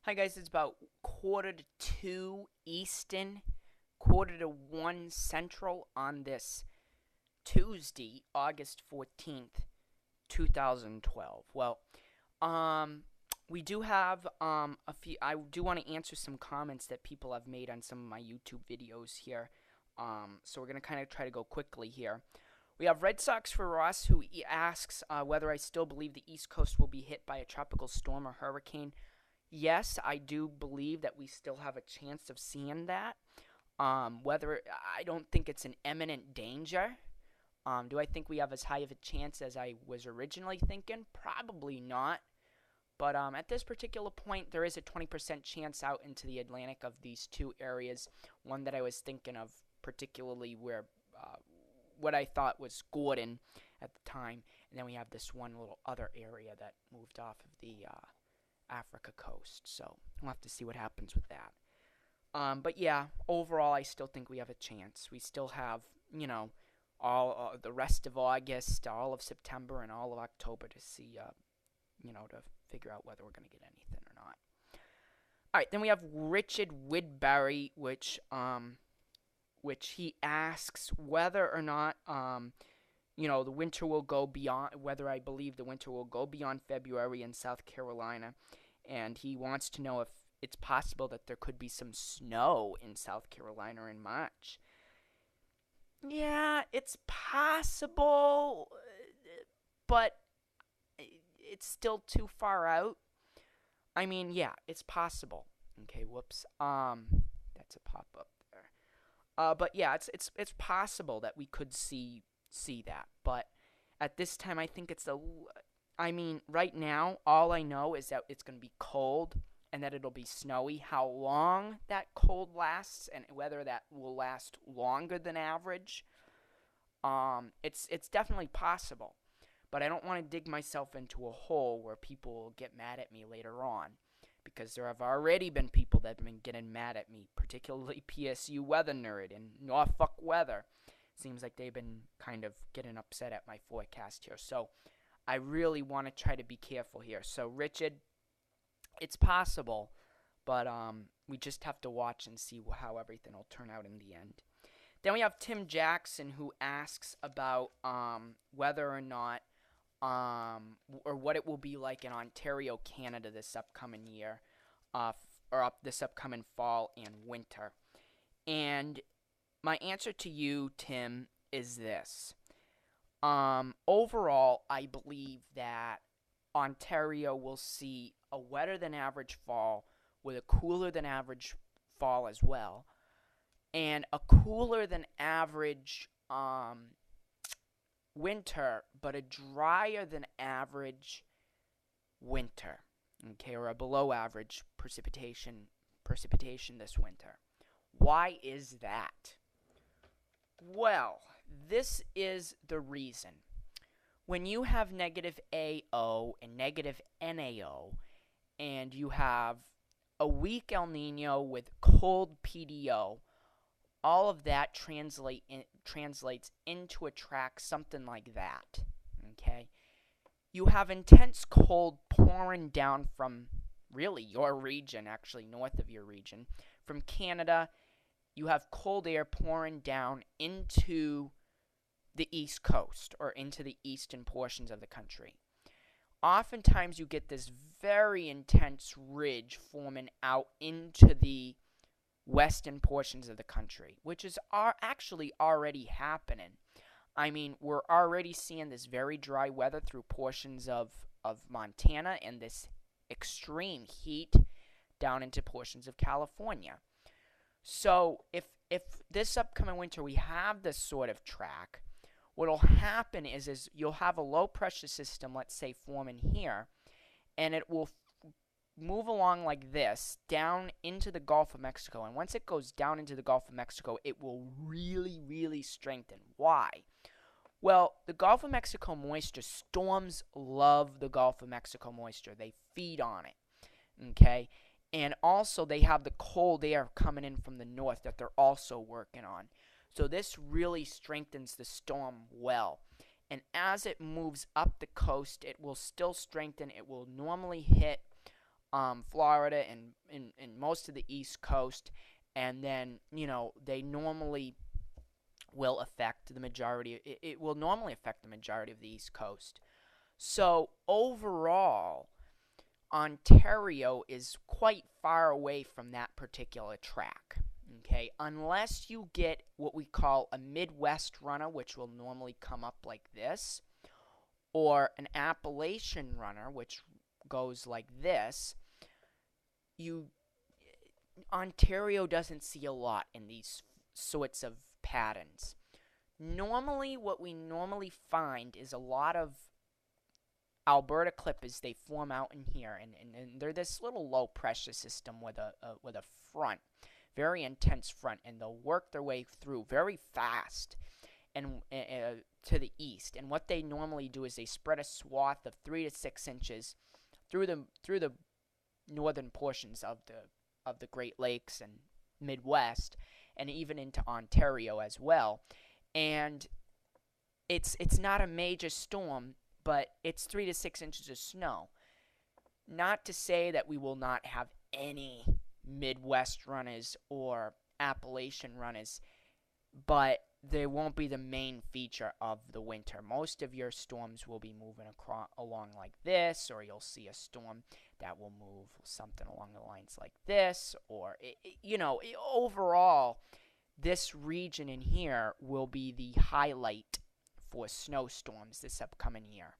Hi guys, it's about quarter to 2 Eastern, quarter to 1 Central on this Tuesday, August 14th, 2012. Um, we do have a few. I do want to answer some comments that people have made on some of my YouTube videos here. So we're gonna kind of try to go quickly here. We have Red Sox for Ross, who asks whether I still believe the East Coast will be hit by a tropical storm or hurricane. Yes, I do believe that we still have a chance of seeing that. Whether I don't think it's an imminent danger. Do I think we have as high of a chance as I was originally thinking? Probably not. But at this particular point, there is a 20% chance out into the Atlantic of these two areas. One that I was thinking of, particularly where what I thought was Gordon at the time, and then we have this one little other area that moved off of the Africa coast. So we'll have to see what happens with that. But yeah, overall, I still think we have a chance. We still have, all the rest of August, all of September, and all of October to see, to figure out whether we're going to get anything or not. All right, then we have Richard Widbury, which he asks whether or not, the winter will go beyond, whether I believe the winter will go beyond February in South Carolina. And he wants to know if it's possible that there could be some snow in South Carolina in March. Yeah, it's possible, but it's still too far out. I mean, yeah, it's possible. Okay, whoops. That's a pop up there. But yeah, it's possible that we could see that. But at this time, I think it's right now, all I know is that it's going to be cold and that it'll be snowy. How long that cold lasts and whether that will last longer than average, it's definitely possible. But I don't want to dig myself into a hole where people will get mad at me later on, because there have already been people that have been getting mad at me, particularly PSU Weather Nerd and Norfolk Weather. Seems like they've been kind of getting upset at my forecast here. So I really want to try to be careful here. So Richard, it's possible, but we just have to watch and see how everything will turn out in the end. Then we have Tim Jackson, who asks about whether or not or what it will be like in Ontario, Canada this upcoming year, this upcoming fall and winter. And my answer to you, Tim, is this. Overall, I believe that Ontario will see a wetter than average fall with a cooler than average fall as well, and a cooler than average winter, but a drier than average winter. Okay, or a below average precipitation this winter. Why is that? Well, this is the reason. When you have negative AO and negative NAO, and you have a weak El Nino with cold PDO, all of that translates into a track something like that. Okay? You have intense cold pouring down from really your region, actually north of your region, from Canada. You have cold air pouring down into the East Coast or into the eastern portions of the country. Oftentimes you get this very intense ridge forming out into the western portions of the country, which is actually already happening. I mean, we're already seeing this very dry weather through portions of Montana and this extreme heat down into portions of California. So if this upcoming winter we have this sort of track, what'll happen is you'll have a low pressure system, let's say, forming here, and it will move along like this down into the Gulf of Mexico. And once it goes down into the Gulf of Mexico, it will really, really strengthen. Why? Well, the Gulf of Mexico moisture, storms love the Gulf of Mexico moisture. They feed on it, okay? And also they have the cold air coming in from the north that they're also working on. So this really strengthens the storm well. And as it moves up the coast, it will still strengthen. It will normally hit Florida and in most of the East Coast, and then they normally will affect the majority. It will normally affect the majority of the East Coast. So overall, Ontario is quite far away from that particular track. Okay, unless you get what we call a Midwest runner, which will normally come up like this, or an Appalachian runner, which goes like this, you Ontario doesn't see a lot in these sorts of patterns. Normally, what we normally find is a lot of Alberta clippers. They form out in here, and they're this little low pressure system with a front, very intense front, and they'll work their way through very fast and to the east. And what they normally do is they spread a swath of 3 to 6 inches through the northern portions of the Great Lakes and Midwest, and even into Ontario as well. And it's not a major storm, but it's 3 to 6 inches of snow. Not to say that we will not have any Midwest runners or Appalachian runners, but they won't be the main feature of the winter. Most of your storms will be moving along like this, or you'll see a storm that will move something along the lines like this, or overall, this region in here will be the highlight for snowstorms this upcoming year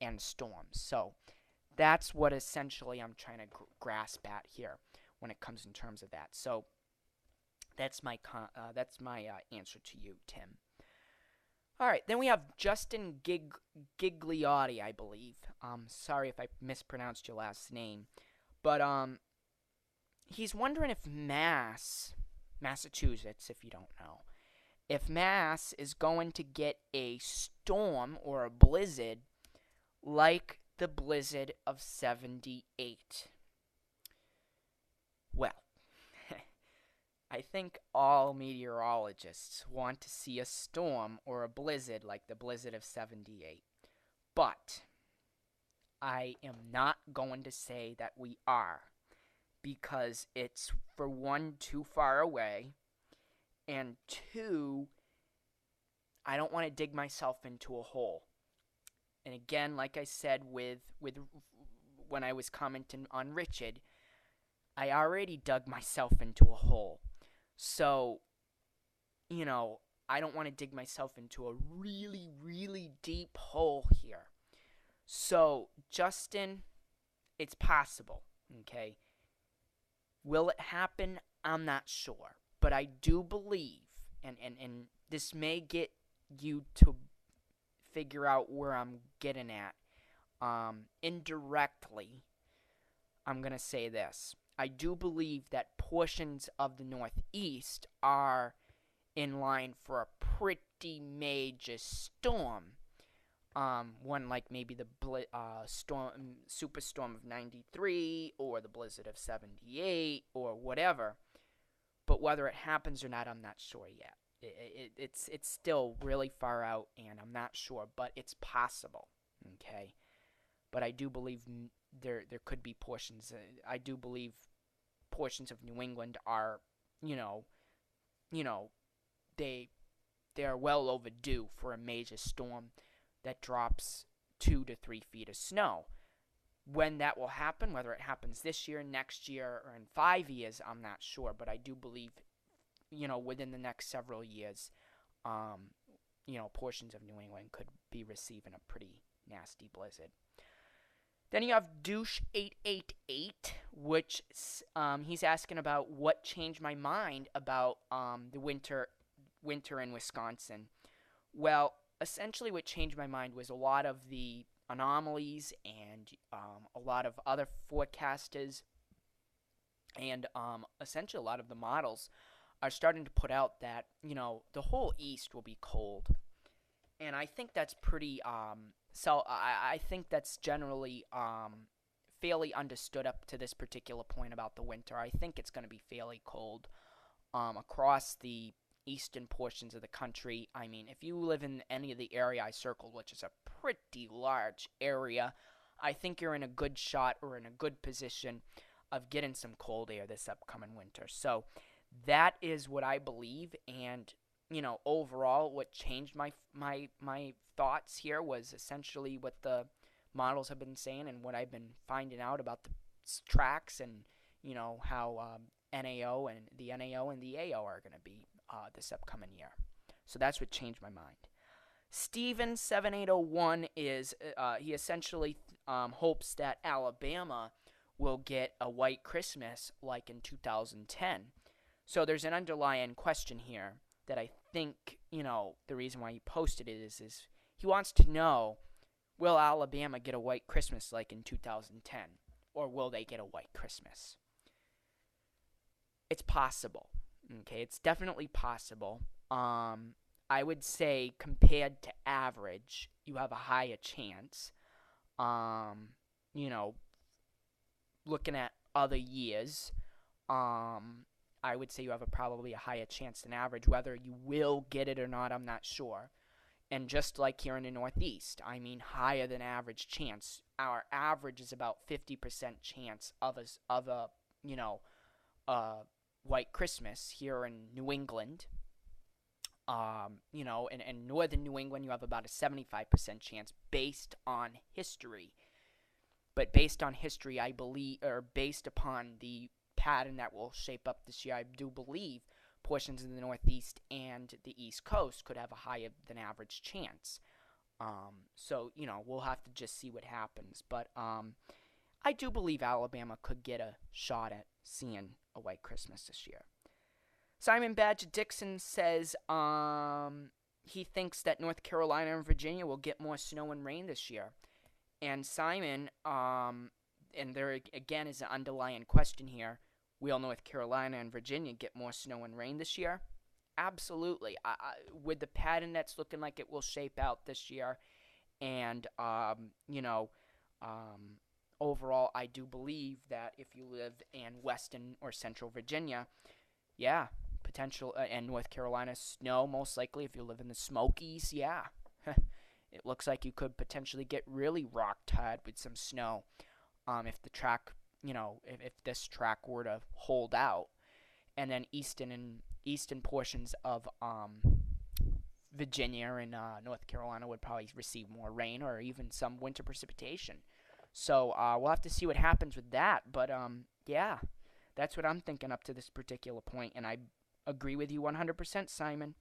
and storms. So that's what essentially I'm trying to grasp at here when it comes in terms of that. So that's my answer to you, Tim. All right, then we have Justin Gigliotti, I believe. Sorry if I mispronounced your last name, but he's wondering if Massachusetts, if you don't know, if Mass is going to get a storm or a blizzard like the blizzard of '78. Well, I think all meteorologists want to see a storm or a blizzard like the blizzard of '78. But I am not going to say that we are, because it's, for one, too far away, and two, I don't want to dig myself into a hole. And again, like I said with when I was commenting on Richard, I already dug myself into a hole. So, I don't want to dig myself into a really, really deep hole here. So, Justin, it's possible, okay? Will it happen? I'm not sure. But I do believe, and this may get you to figure out where I'm getting at. Indirectly, I'm going to say this. I do believe that portions of the Northeast are in line for a pretty major storm. One like maybe the superstorm of '93 or the blizzard of '78 or whatever. But whether it happens or not, I'm not sure yet. It's still really far out, and I'm not sure, but it's possible. Okay, but I do believe there could be portions. I do believe portions of New England are, they are well overdue for a major storm that drops 2 to 3 feet of snow. When that will happen, whether it happens this year, next year, or in 5 years, I'm not sure. But I do believe, within the next several years, portions of New England could be receiving a pretty nasty blizzard. Then you have Douche888, which he's asking about what changed my mind about the winter in Wisconsin. Well, essentially what changed my mind was a lot of the anomalies and a lot of other forecasters and essentially a lot of the models are starting to put out that, the whole East will be cold. And I think that's pretty, I think that's generally fairly understood up to this particular point about the winter. I think it's going to be fairly cold across the eastern portions of the country. I mean, if you live in any of the area I circled, which is a pretty large area, I think you're in a good shot or in a good position of getting some cold air this upcoming winter. So that is what I believe, and overall, what changed my thoughts here was essentially what the models have been saying and what I've been finding out about the tracks and how NAO and the AO are going to be this upcoming year. So that's what changed my mind. Steven7801 is he essentially hopes that Alabama will get a white Christmas like in 2010. So there's an underlying question here that I think, the reason why he posted it is he wants to know, will Alabama get a white Christmas like in 2010? Or will they get a white Christmas? It's possible. Okay, it's definitely possible. I would say compared to average, you have a higher chance. You know, looking at other years, I would say you have probably a higher chance than average. Whether you will get it or not, I'm not sure. And just like here in the Northeast, I mean higher than average chance. Our average is about 50% chance of a white Christmas here in New England. In northern New England, you have about a 75% chance based on history. But based on history, I believe, or based upon the pattern that will shape up this year, I do believe portions of the Northeast and the East Coast could have a higher than average chance. So we'll have to just see what happens. But I do believe Alabama could get a shot at seeing a white Christmas this year. Simon Badger Dixon says he thinks that North Carolina and Virginia will get more snow and rain this year. And Simon, and there again is an underlying question here, will North Carolina and Virginia get more snow and rain this year? Absolutely. With the pattern that's looking like it will shape out this year, and overall, I do believe that if you live in Western or Central Virginia, yeah, potential, and North Carolina, snow most likely. If you live in the Smokies, yeah, it looks like you could potentially get really rock-tied with some snow, if the track, if this track were to hold out. And then eastern portions of Virginia and North Carolina would probably receive more rain or even some winter precipitation. So we'll have to see what happens with that. But yeah, that's what I'm thinking up to this particular point, and I agree with you 100%, Simon.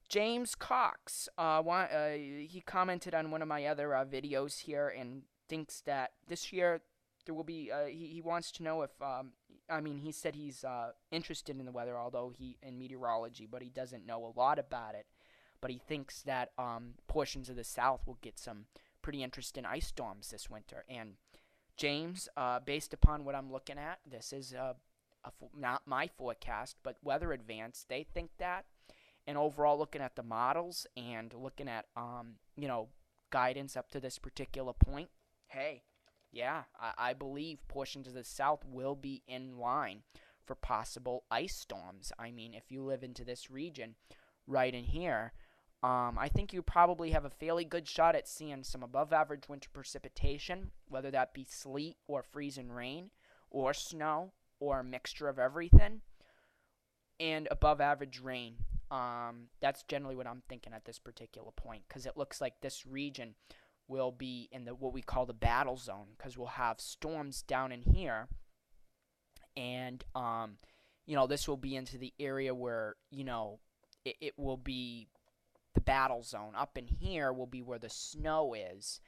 James Cox, he commented on one of my other videos here and thinks that this year there will be, he wants to know if, he said he's interested in the weather, although in meteorology, but he doesn't know a lot about it. But he thinks that portions of the South will get some pretty interesting ice storms this winter. And James, based upon what I'm looking at, this is not my forecast, but Weather Advance, they think that. And overall, looking at the models and looking at, guidance up to this particular point, hey, yeah, I believe portions of the South will be in line for possible ice storms. I mean, if you live into this region right in here, I think you probably have a fairly good shot at seeing some above-average winter precipitation, whether that be sleet or freezing rain or snow or a mixture of everything, and above-average rain. That's generally what I'm thinking at this particular point, because it looks like this region will be in what we call the battle zone, because we'll have storms down in here, and this will be into the area where it will be the battle zone. Up in here will be where the snow is,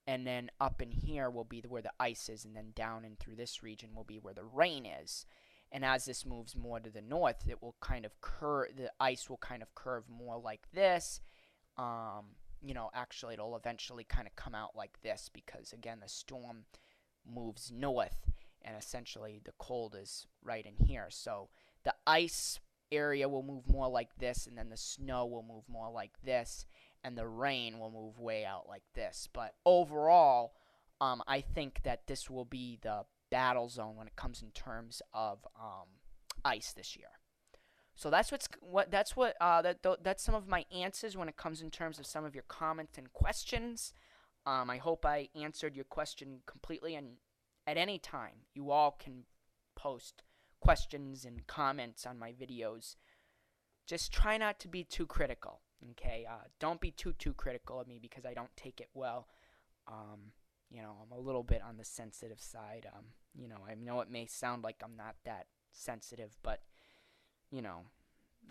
and then up in here will be where the ice is, and then down and through this region will be where the rain is. And as this moves more to the north, it will kind of the ice will kind of curve more like this. Actually it'll eventually kind of come out like this, because again the storm moves north and essentially the cold is right in here. So the ice area will move more like this, and then the snow will move more like this, and the rain will move way out like this. But overall, I think that this will be the battle zone when it comes in terms of ice this year. So that's that's some of my answers when it comes in terms of some of your comments and questions. I hope I answered your question completely, and at any time, you all can post questions and comments on my videos. Just try not to be too critical, okay? Don't be too critical of me because I don't take it well. I'm a little bit on the sensitive side. I know it may sound like I'm not that sensitive, but you know,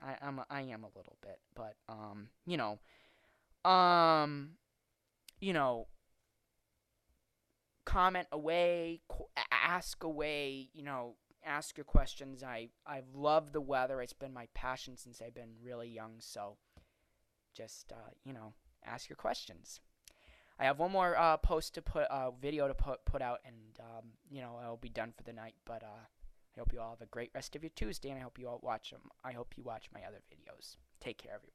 I am a little bit. But um, you know, comment away, ask away. Ask your questions. I've loved the weather. It's been my passion since I've been really young. So just ask your questions. I have one more video to put out, and I'll be done for the night. But I hope you all have a great rest of your Tuesday, and I hope you all watch them. I hope you watch my other videos. Take care, everyone.